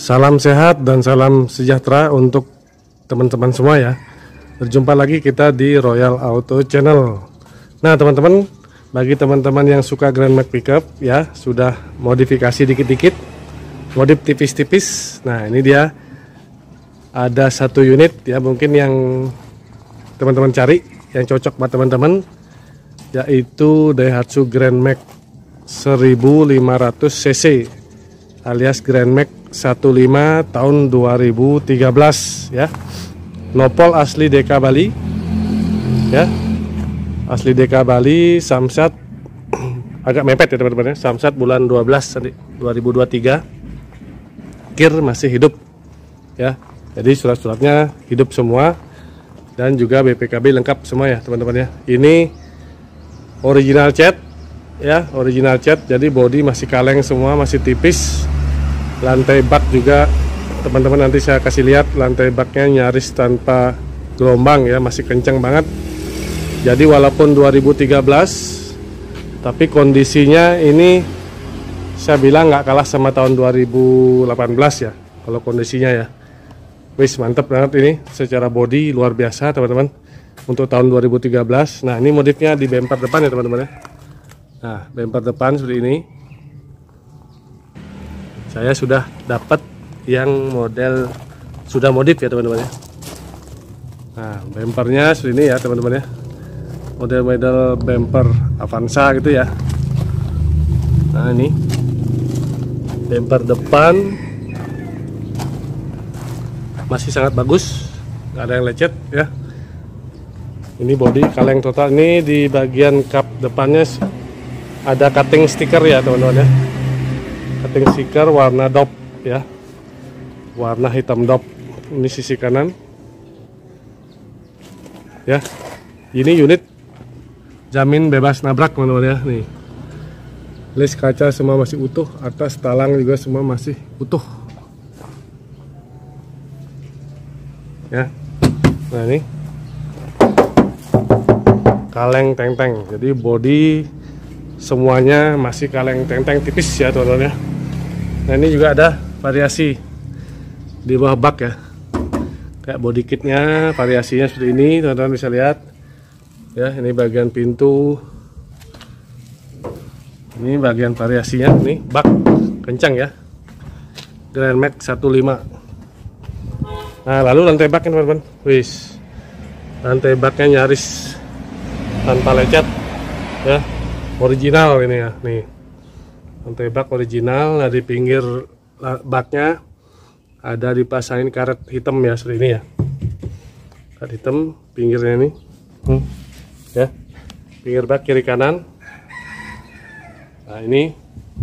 Salam sehat dan salam sejahtera untuk teman-teman semua ya. Berjumpa lagi kita di Royal Auto Channel. Nah teman-teman, bagi teman-teman yang suka Grand Max pickup ya, sudah modifikasi dikit-dikit, modif tipis-tipis. Nah ini dia, ada satu unit ya mungkin yang teman-teman cari, yang cocok buat teman-teman, yaitu Daihatsu Grand Max 1500 cc alias Grand Max 15 tahun 2013 ya. Nopol asli DK Bali ya, asli DK Bali, Samsat agak mepet ya teman-teman ya, Samsat bulan 12 2023, kir masih hidup ya, jadi surat-suratnya hidup semua dan juga BPKB lengkap semua ya teman-teman ya. Ini original cat ya, original cat, jadi bodi masih kaleng semua, masih tipis. Lantai bak juga teman-teman nanti saya kasih lihat, lantai baknya nyaris tanpa gelombang ya, masih kencang banget. Jadi walaupun 2013 tapi kondisinya ini saya bilang nggak kalah sama tahun 2018 ya kalau kondisinya ya. Wis mantep banget ini, secara bodi luar biasa teman-teman untuk tahun 2013. Nah ini modifnya di bumper depan ya teman-teman ya. Nah bumper depan seperti ini. Saya sudah dapat yang model sudah modif ya teman-teman ya. Nah bumpernya seperti ini ya teman-teman ya, model-model bumper Avanza gitu ya. Nah ini bumper depan masih sangat bagus, nggak ada yang lecet ya. Ini bodi kaleng total. Ini di bagian kap depannya ada cutting stiker ya teman-teman ya, cutting stiker warna dop ya, warna hitam dop. Ini sisi kanan ya. Ini unit jamin bebas nabrak teman-teman ya. Nih list kaca semua masih utuh, atas talang juga semua masih utuh ya. Nah ini kaleng teng-teng, jadi bodi semuanya masih kaleng teng-teng tipis ya teman-teman ya. Nah ini juga ada variasi di bawah bak ya, kayak body kitnya variasinya seperti ini teman-teman bisa lihat ya. Ini bagian pintu, ini bagian variasinya, nih bak kencang ya, Grand Max 15. Nah lalu lantai baknya teman-teman, wis lantai baknya nyaris tanpa lecet ya, original ini ya. Nih lantai bak original. Nah di pinggir baknya ada dipasangin karet hitam ya seperti ini ya, karet hitam pinggirnya ini ya, pinggir bak kiri kanan. Nah ini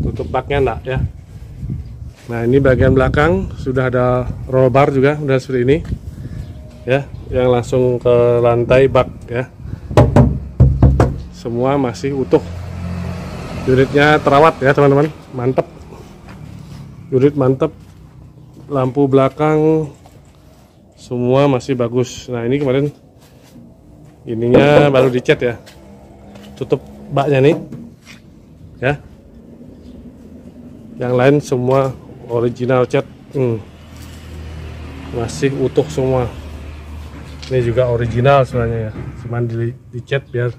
tutup baknya enggak ya. Nah ini bagian belakang sudah ada roll bar juga, udah seperti ini ya, yang langsung ke lantai bak ya. Semua masih utuh, unitnya terawat ya teman-teman, mantep, unit mantep, lampu belakang semua masih bagus. Nah ini kemarin ininya baru dicat ya, tutup baknya nih ya, yang lain semua original cat, masih utuh semua. Ini juga original sebenarnya ya, cuman dicat biar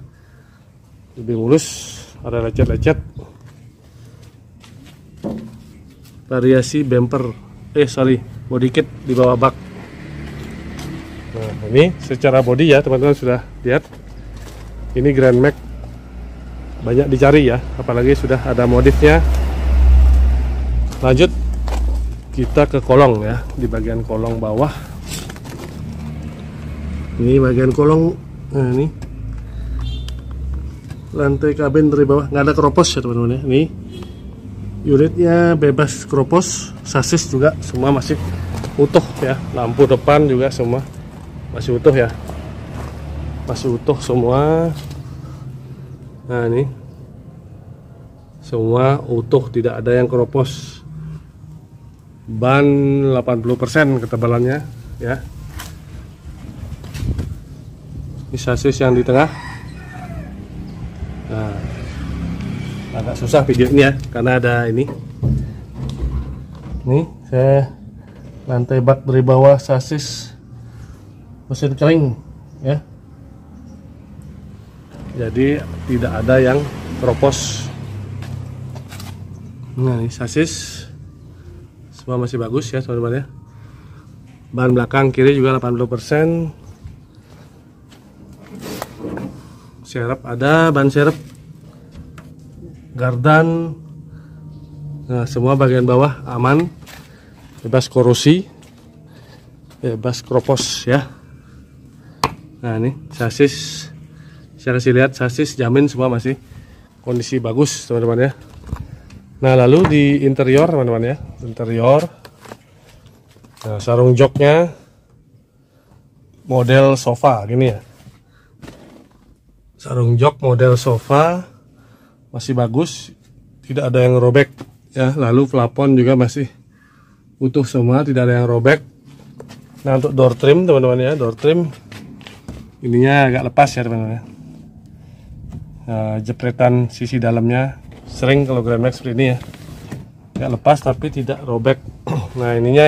lebih mulus, ada lecet-lecet. Variasi bumper, body kit di bawah bak. Nah ini secara body ya teman-teman sudah lihat, ini Grand Max banyak dicari ya, apalagi sudah ada modifnya. Lanjut kita ke kolong ya, di bagian kolong bawah. Ini bagian kolong, nah ini lantai kabin dari bawah nggak ada keropos ya teman-teman ya. Ini unitnya bebas keropos, sasis juga semua masih utuh ya, lampu depan juga semua masih utuh ya, masih utuh semua. Nah ini semua utuh, tidak ada yang keropos. Ban 80% ketebalannya ya. Ini sasis yang di tengah. Nah, agak susah video ini ya karena ada ini. Nih saya Lantai bak dari bawah sasis mesin kering ya. Jadi tidak ada yang keropos. Nah, ini sasis semua masih bagus ya teman-teman ya. Ban belakang kiri juga 80%. Serep ada, ban serep, gardan. Nah, semua bagian bawah aman, bebas korosi, bebas keropos ya. Nah, ini sasis, saya kasih lihat sasis, jamin semua masih kondisi bagus teman-teman ya. Nah, lalu di interior teman-teman ya, interior, nah, sarung joknya model sofa gini ya. Sarung jok model sofa masih bagus, tidak ada yang robek ya. Lalu plafon juga masih utuh semua, tidak ada yang robek. Nah, untuk door trim teman-teman ya, door trim ininya agak lepas ya teman-teman ya. Nah, jepretan sisi dalamnya sering kalau Grand Max seperti ini ya, agak lepas tapi tidak robek. Nah, ininya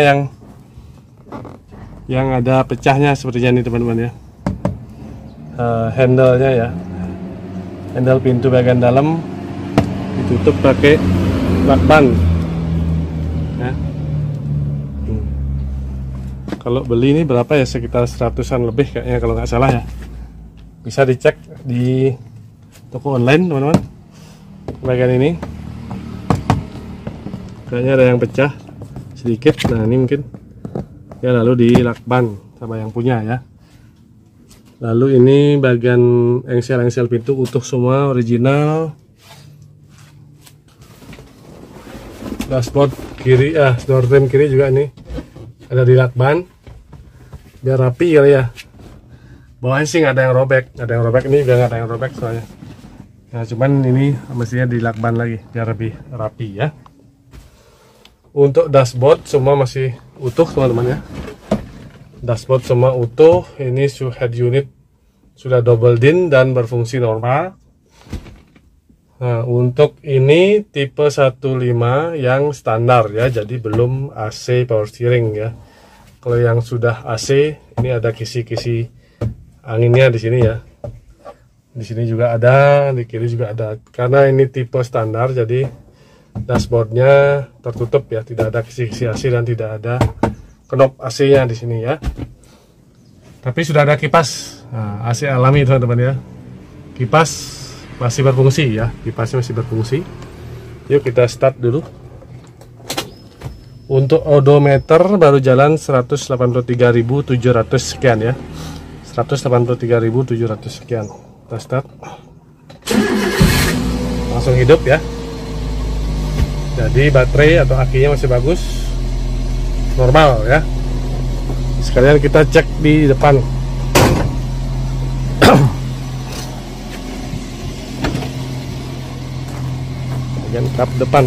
yang ada pecahnya sepertinya ini teman-teman ya. Handle-nya ya, handle pintu bagian dalam ditutup pakai lakban ya. Kalau beli ini berapa ya, sekitar 100-an lebih kayaknya kalau nggak salah ya. Bisa dicek di toko online teman-teman. Bagian ini kayaknya ada yang pecah sedikit. Nah, ini mungkin ya, lalu di lakban sama yang punya ya. Lalu ini bagian engsel-engsel pintu utuh semua, original. Dashboard kiri, door trim kiri juga ini ada di lakban, biar rapi kali ya. Bawahnya sih nggak ada yang robek, ini juga nggak ada yang robek soalnya. Nah, cuman ini mestinya di lakban lagi biar lebih rapi ya. Untuk dashboard semua masih utuh teman-teman ya. Dashboard semua utuh. Ini head unit sudah double din dan berfungsi normal. Nah, untuk ini tipe 15 yang standar ya, jadi belum AC power steering ya. Kalau yang sudah AC, ini ada kisi-kisi anginnya di sini ya. Di sini juga ada, di kiri juga ada. Karena ini tipe standar, jadi dashboardnya tertutup ya, tidak ada kisi-kisi AC dan tidak ada knop AC-nya di sini ya. Tapi sudah ada kipas, nah, AC alami teman-teman ya. Kipas masih berfungsi ya, kipasnya masih berfungsi. Yuk kita start dulu. Untuk odometer baru jalan 183.700 sekian ya. 183.700 sekian. Kita start. Langsung hidup ya. Jadi baterai atau akinya masih bagus, normal ya. Sekalian kita cek di depan. Bagian kap depan.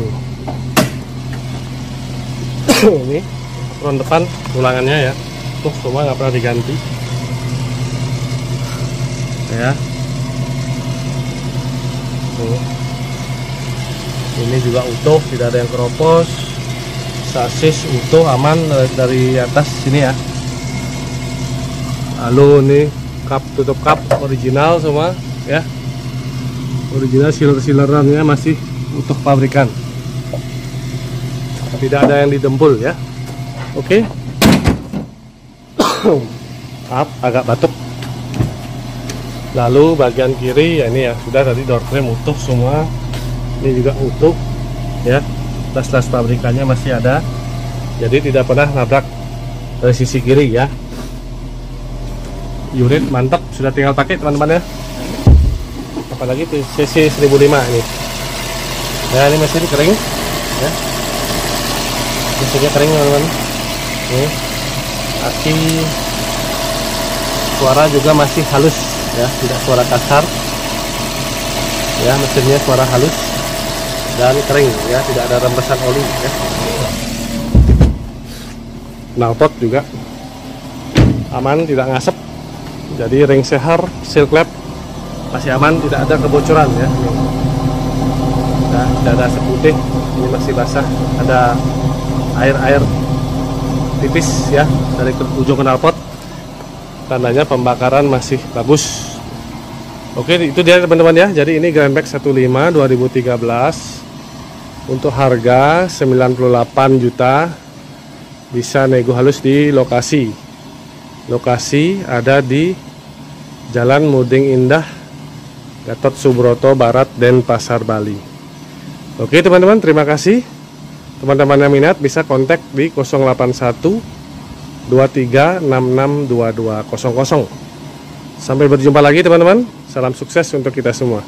Ini front depan tulangannya ya, tuh semua nggak pernah diganti ya. Tuh. Ini juga utuh, tidak ada yang keropos. Sasis utuh, aman dari atas sini ya. Lalu ini kap, tutup kap original semua ya. Original, sealer-sealerannya masih utuh pabrikan. Tidak ada yang didempul ya. Oke. Maaf, agak batuk. Lalu bagian kiri ya, ini ya sudah tadi door frame utuh semua. Ini juga utuh ya. Tas-tas pabrikannya masih ada. Jadi tidak pernah nabrak dari sisi kiri ya. Unit mantap, sudah tinggal pakai teman-teman ya. Apalagi CC 1005 ini. Ya, ini mesin kering ya. Mesinnya kering teman-teman. Nih, aki, suara juga masih halus ya, tidak suara kasar ya. Mesinnya suara halus dan kering ya, tidak ada rembesan oli ya. Knalpot juga aman, tidak ngasep. Jadi ring seher, seal clamp masih aman, tidak ada kebocoran ya. Nah, tidak ada asap putih, ini masih basah, ada air-air tipis ya dari ujung knalpot, tandanya pembakaran masih bagus. Oke, itu dia teman-teman ya. Jadi ini Grand Max 15 2013 untuk harga 98 juta. Bisa nego halus di lokasi. Lokasi ada di Jalan Muding Indah, Gatot Subroto Barat, Denpasar, Bali. Oke teman-teman, terima kasih. Teman-teman yang minat bisa kontak di 081 23 66 2200. Sampai berjumpa lagi teman-teman. Salam sukses untuk kita semua.